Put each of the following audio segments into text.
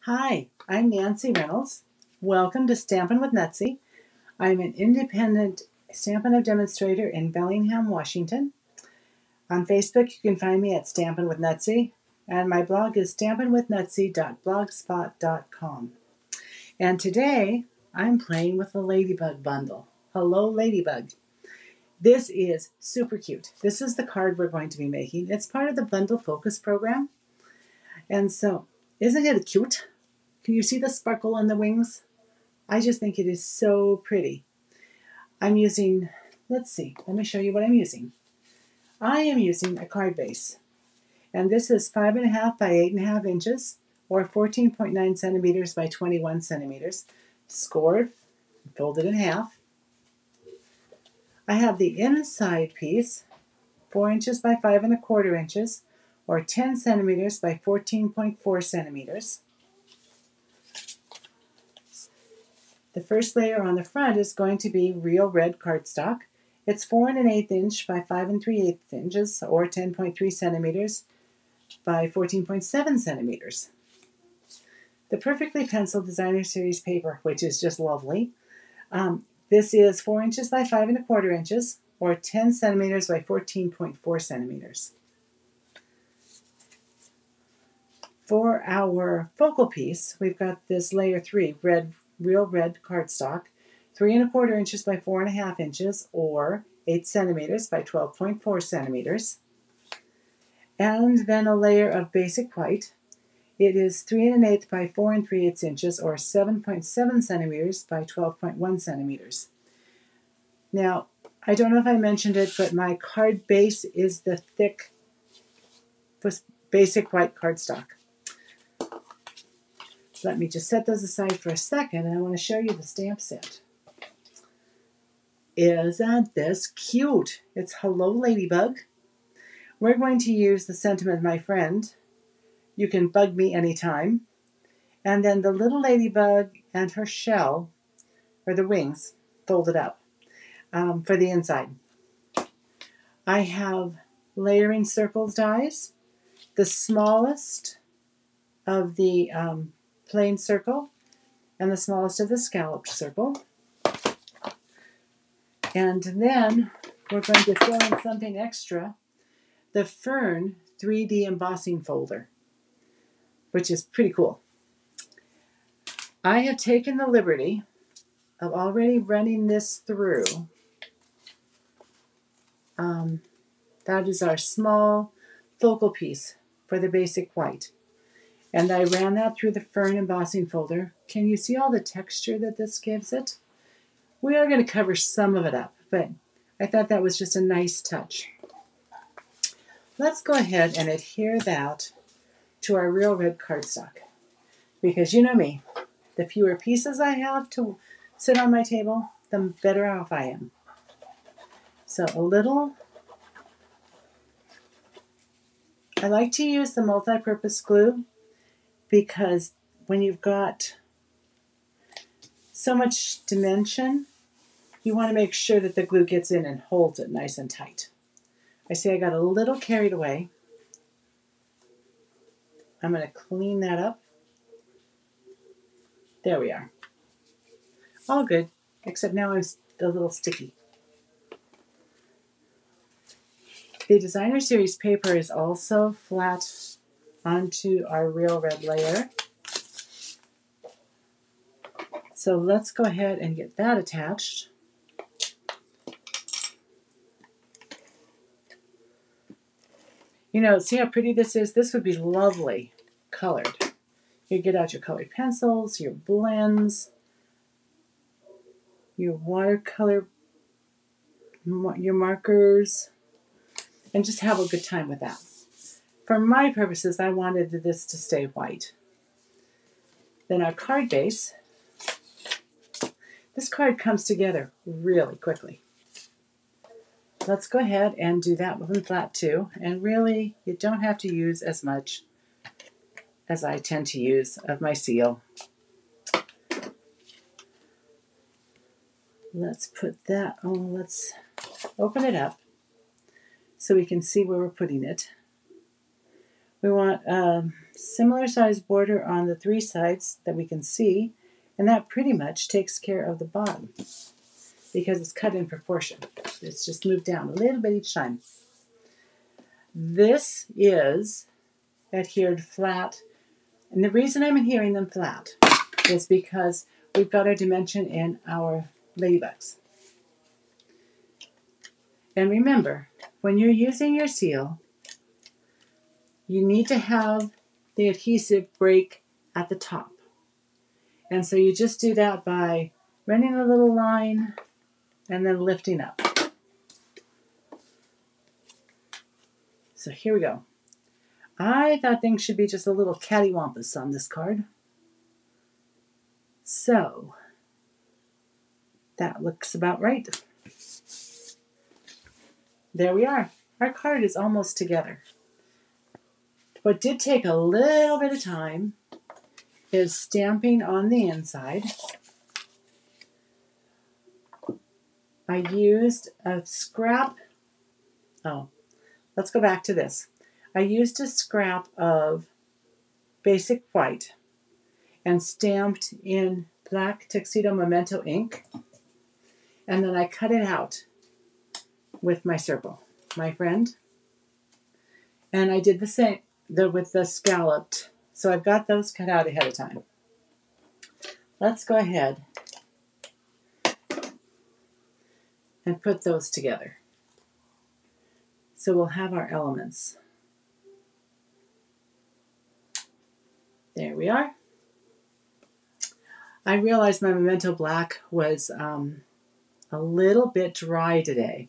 Hi, I'm Nancy Reynolds. Welcome to Stampin' with Nutsy. I'm an independent Stampin' Up! Demonstrator in Bellingham, Washington. On Facebook, you can find me at Stampin' with Nutsy, and my blog is stampinwithnutsy.blogspot.com. And today, I'm playing with the Ladybug bundle. Hello, Ladybug. This is super cute. This is the card we're going to be making. It's part of the Bundle Focus program. And so, isn't it cute? Can you see the sparkle on the wings? I just think it is so pretty. I'm using, let's see, let me show you what I'm using. I am using a card base, and this is 5.5 by 8.5 inches, or 14.9 centimeters by 21 centimeters, scored, folded in half. I have the inside piece, 4 inches by 5.25 inches, or 10 centimeters by 14.4 centimeters. The first layer on the front is going to be real red cardstock. It's 4 1/8 inch by 5 3/8 inches, or 10.3 centimeters by 14.7 centimeters. The Perfectly Penciled Designer Series paper, which is just lovely. This is 4 inches by 5 1/4 inches, or 10 centimeters by 14.4 centimeters. For our focal piece, we've got this layer 3, real red cardstock, 3 1/4 inches by 4 1/2 inches, or 8 centimeters by 12.4 centimeters. And then a layer of basic white. It is 3 1/8 by 4 3/8 inches, or 7.7 centimeters by 12.1 centimeters. Now, I don't know if I mentioned it, but my card base is the thick basic white cardstock. Let me just set those aside for a second, and I want to show you the stamp set. Isn't this cute? It's Hello, Ladybug. We're going to use the sentiment, my friend. You can bug me anytime. And then the little ladybug and her shell, or the wings, folded up for the inside. I have layering circles dies, the smallest of the plain circle and the smallest of the scalloped circle. And then we're going to throw in something extra, the Fern 3D embossing folder, which is pretty cool. I have taken the liberty of already running this through. That is our small focal piece for the basic white. And I ran that through the Fern embossing folder. Can you see all the texture that this gives it? We are going to cover some of it up, but I thought that was just a nice touch. Let's go ahead and adhere that to our real red cardstock. Because you know me, the fewer pieces I have to sit on my table, the better off I am. So a little. I like to use the multi-purpose glue because when you've got so much dimension, you want to make sure that the glue gets in and holds it nice and tight. I see I got a little carried away. I'm going to clean that up. There we are. All good, except now I'm a little sticky. The Designer Series paper is also flat onto our real red layer. So let's go ahead and get that attached. You know, see how pretty this is? This would be lovely colored. You get out your colored pencils, your blends, your watercolor, your markers, and just have a good time with that. For my purposes, I wanted this to stay white. Then our card base. This card comes together really quickly. Let's go ahead and do that one flat too. And really, you don't have to use as much as I tend to use of my seal. Let's put that on. Let's open it up so we can see where we're putting it. We want similar size border on the 3 sides that we can see, and that pretty much takes care of the bottom because it's cut in proportion. It's just moved down a little bit each time. This is adhered flat, and the reason I'm adhering them flat is because we've got our dimension in our ladybugs. And remember, when you're using your seal, you need to have the adhesive break at the top. And so you just do that by running a little line and then lifting up. So here we go. I thought things should be just a little cattywampus on this card. So that looks about right. There we are. Our card is almost together. What did take a little bit of time is stamping on the inside. I used a scrap. Oh, let's go back to this. I used a scrap of basic white and stamped in black Tuxedo Memento ink. And then I cut it out with my circle, my friend. And I did the same with the scalloped. So I've got those cut out ahead of time. Let's go ahead and put those together. So we'll have our elements. There we are. I realized my Memento Black was a little bit dry today,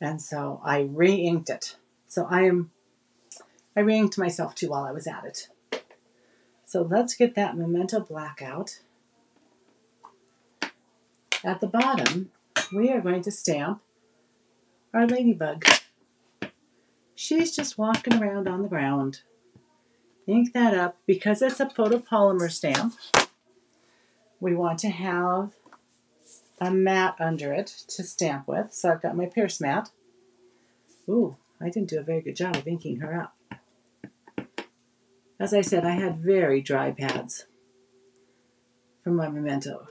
and so I re-inked it. So I re-inked myself too while I was at it. So let's get that Memento Black out. At the bottom, we are going to stamp our ladybug. She's just walking around on the ground. Ink that up. Because it's a photopolymer stamp, we want to have a mat under it to stamp with. So I've got my Pierce mat. Ooh, I didn't do a very good job of inking her up. As I said, I had very dry pads from my Memento.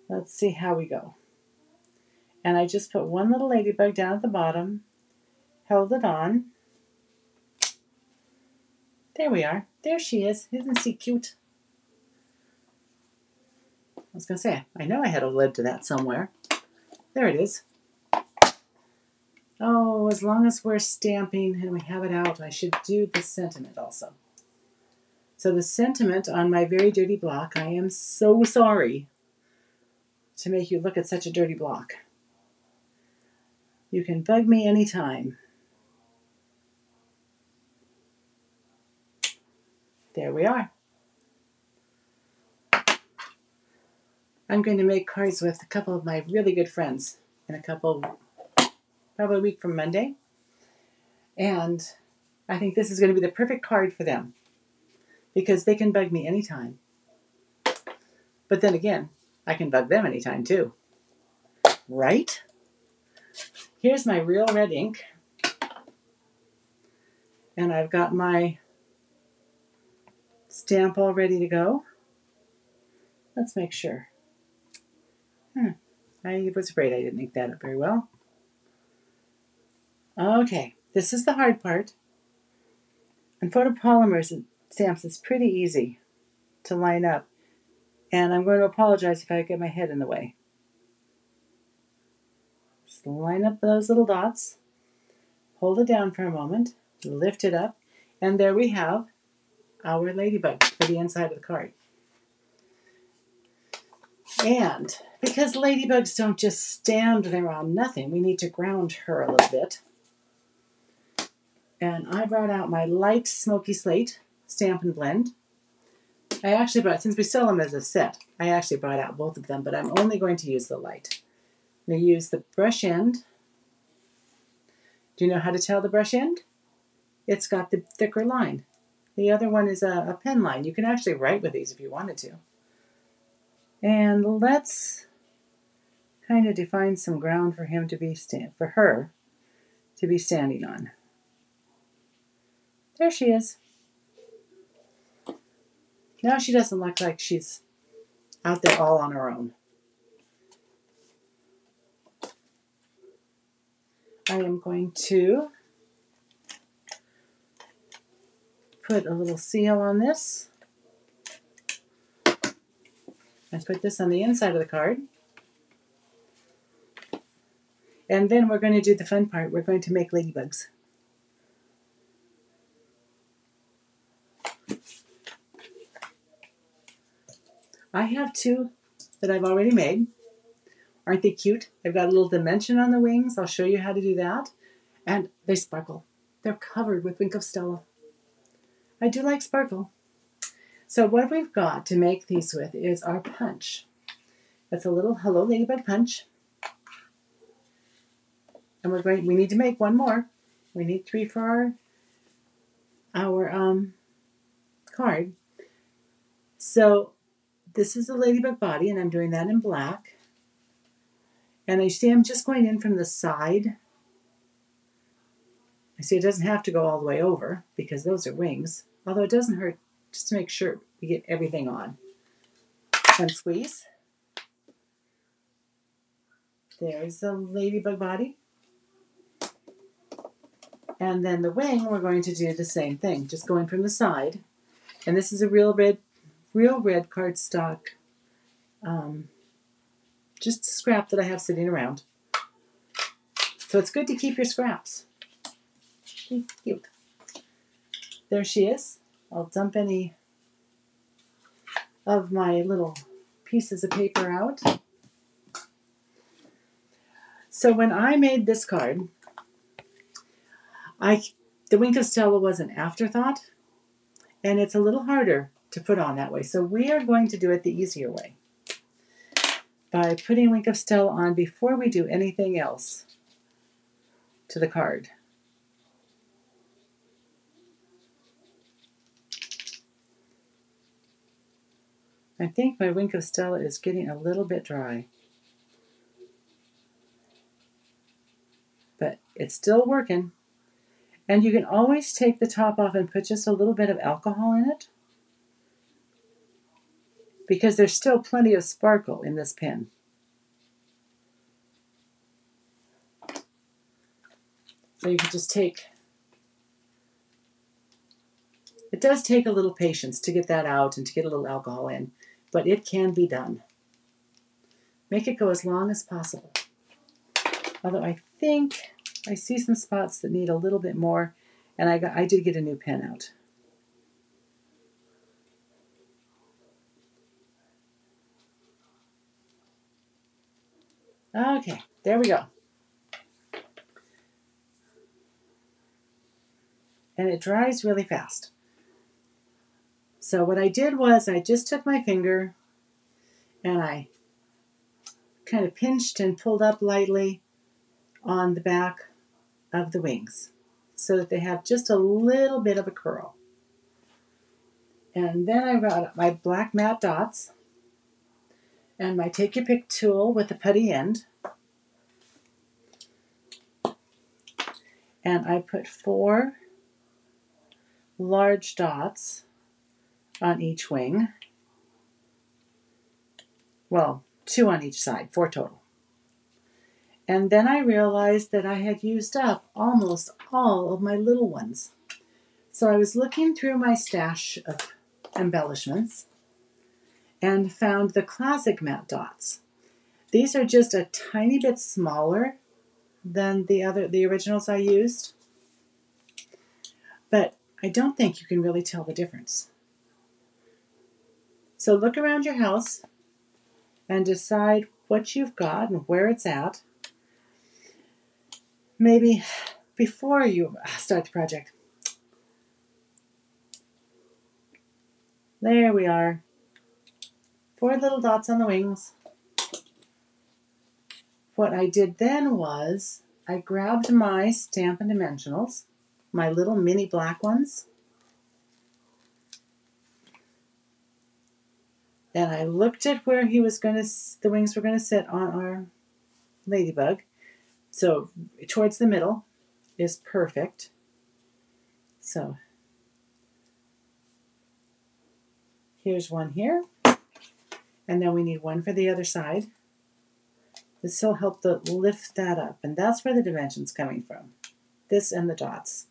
Let's see how we go. And I just put one little ladybug down at the bottom, held it on. There we are. There she is. Isn't she cute? I was going to say, I know I had a lid to that somewhere. There it is. Oh, as long as we're stamping and we have it out, I should do the sentiment also. So the sentiment on my very dirty block, I am so sorry to make you look at such a dirty block. You can bug me anytime. There we are. I'm going to make cards with a couple of my really good friends in probably a week from Monday. And I think this is going to be the perfect card for them because they can bug me anytime. But then again, I can bug them anytime too. Right? Here's my real red ink. And I've got my stamp all ready to go. Let's make sure. I was afraid I didn't ink that up very well. Okay, this is the hard part. And photopolymers and stamps is pretty easy to line up. And I'm going to apologize if I get my head in the way. Just line up those little dots. Hold it down for a moment. Lift it up. And there we have our ladybug for the inside of the card. And because ladybugs don't just stand there on nothing, we need to ground her a little bit. And I brought out my light smoky slate stamp and blend. I actually brought, since we sell them as a set, I actually brought out both of them, but I'm only going to use the light. I'm going to use the brush end. Do you know how to tell the brush end? It's got the thicker line. The other one is a pen line. You can actually write with these if you wanted to. And let's kind of define some ground for him to be for her to be standing on. There she is. Now she doesn't look like she's out there all on her own. I am going to put a little seal on this and put this on the inside of the card. And then we're going to do the fun part. We're going to make ladybugs. I have two that I've already made. Aren't they cute? I've got a little dimension on the wings. I'll show you how to do that. And they sparkle. They're covered with Wink of Stella. I do like sparkle. So what we've got to make these with is our punch. That's a little Hello Ladybug punch. And we need to make one more. We need 3 for our card. So this is the ladybug body, and I'm doing that in black. And you see I'm just going in from the side. I see it doesn't have to go all the way over because those are wings. Although it doesn't hurt just to make sure we get everything on. And squeeze. There's the ladybug body. And then the wing, we're going to do the same thing. Just going from the side. And this is a real red cardstock. Just scrap that I have sitting around. So it's good to keep your scraps. Cute. There she is. I'll dump any of my little pieces of paper out. So when I made this card, the Wink of Stella was an afterthought, and it's a little harder to put on that way. So we are going to do it the easier way, by putting Wink of Stella on before we do anything else to the card. I think my Wink of Stella is getting a little bit dry, but it's still working. And you can always take the top off and put just a little bit of alcohol in it, because there's still plenty of sparkle in this pen. So you can just take, it does take a little patience to get that out and to get a little alcohol in, but it can be done. Make it go as long as possible. Although I think I see some spots that need a little bit more, and I did get a new pen out. Okay, there we go. And it dries really fast. So what I did was I just took my finger and I kind of pinched and pulled up lightly on the back of the wings so that they have just a little bit of a curl. And then I got my black matte dots and my take your pick tool with the putty end. And I put 4 large dots on each wing. Well, 2 on each side, 4 total. And then I realized that I had used up almost all of my little ones. So I was looking through my stash of embellishments and found the classic matte dots. These are just a tiny bit smaller than the originals I used, but I don't think you can really tell the difference. So look around your house and decide what you've got and where it's at. Maybe before you start the project. There we are. 4 little dots on the wings. What I did then was I grabbed my Stampin' Dimensionals, my little mini black ones, and I looked at where the wings were going to sit on our ladybug. So towards the middle is perfect. So Here's one here. And then we need one for the other side. This will help to lift that up. And that's where the dimension's coming from. This and the dots.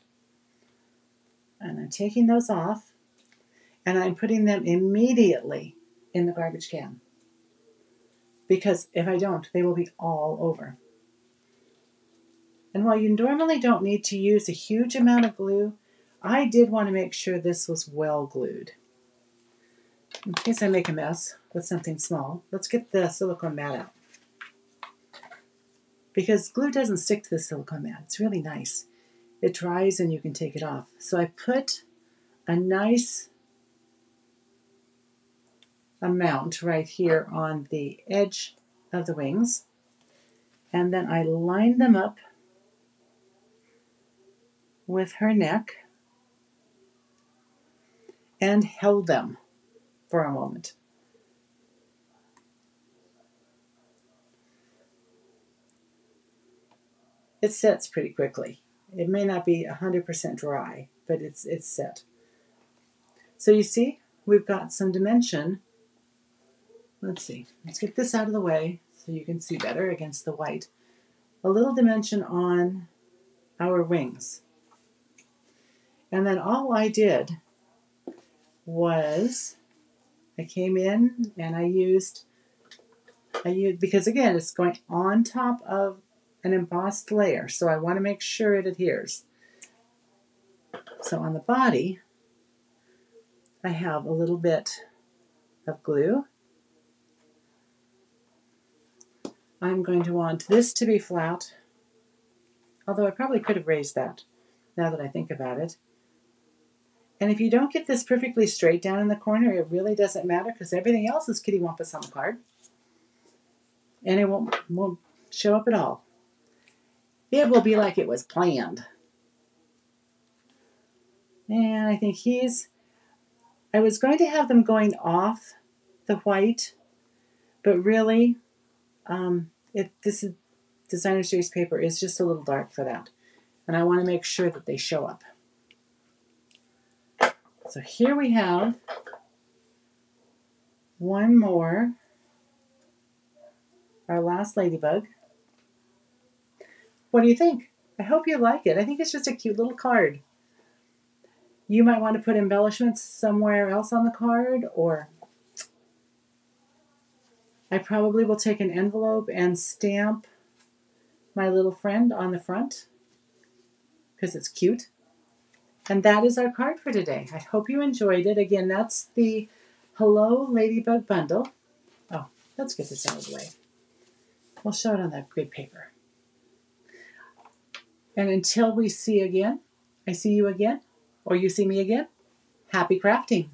And I'm taking those off. And I'm putting them immediately in the garbage can. Because if I don't, they will be all over. And while you normally don't need to use a huge amount of glue, I did want to make sure this was well glued. In case I make a mess with something small, let's get the silicone mat out. Because glue doesn't stick to the silicone mat. It's really nice. It dries and you can take it off. So I put a nice amount right here on the edge of the wings. And then I lined them up with her neck and held them for a moment. It sets pretty quickly. It may not be 100% dry, but it's set. So you see, we've got some dimension. Let's see. Let's get this out of the way so you can see better against the white. A little dimension on our wings. And then all I did was I came in and I used, because again, it's going on top of an embossed layer, so I want to make sure it adheres. So on the body, I have a little bit of glue. I'm going to want this to be flat, although I probably could have raised that now that I think about it. And if you don't get this perfectly straight down in the corner, it really doesn't matter because everything else is kitty wampus on the card. And it won't show up at all. It will be like it was planned. And I think I was going to have them going off the white, but really, this designer series paper is just a little dark for that. And I want to make sure that they show up. So here we have one more, our last ladybug. What do you think? I hope you like it. I think it's just a cute little card. You might want to put embellishments somewhere else on the card, or I probably will take an envelope and stamp my little friend on the front because it's cute. And that is our card for today. I hope you enjoyed it. Again, that's the Hello Ladybug bundle. Oh, let's get this out of the way. We'll show it on that grid paper. And until we see again, I see you again, or you see me again, happy crafting.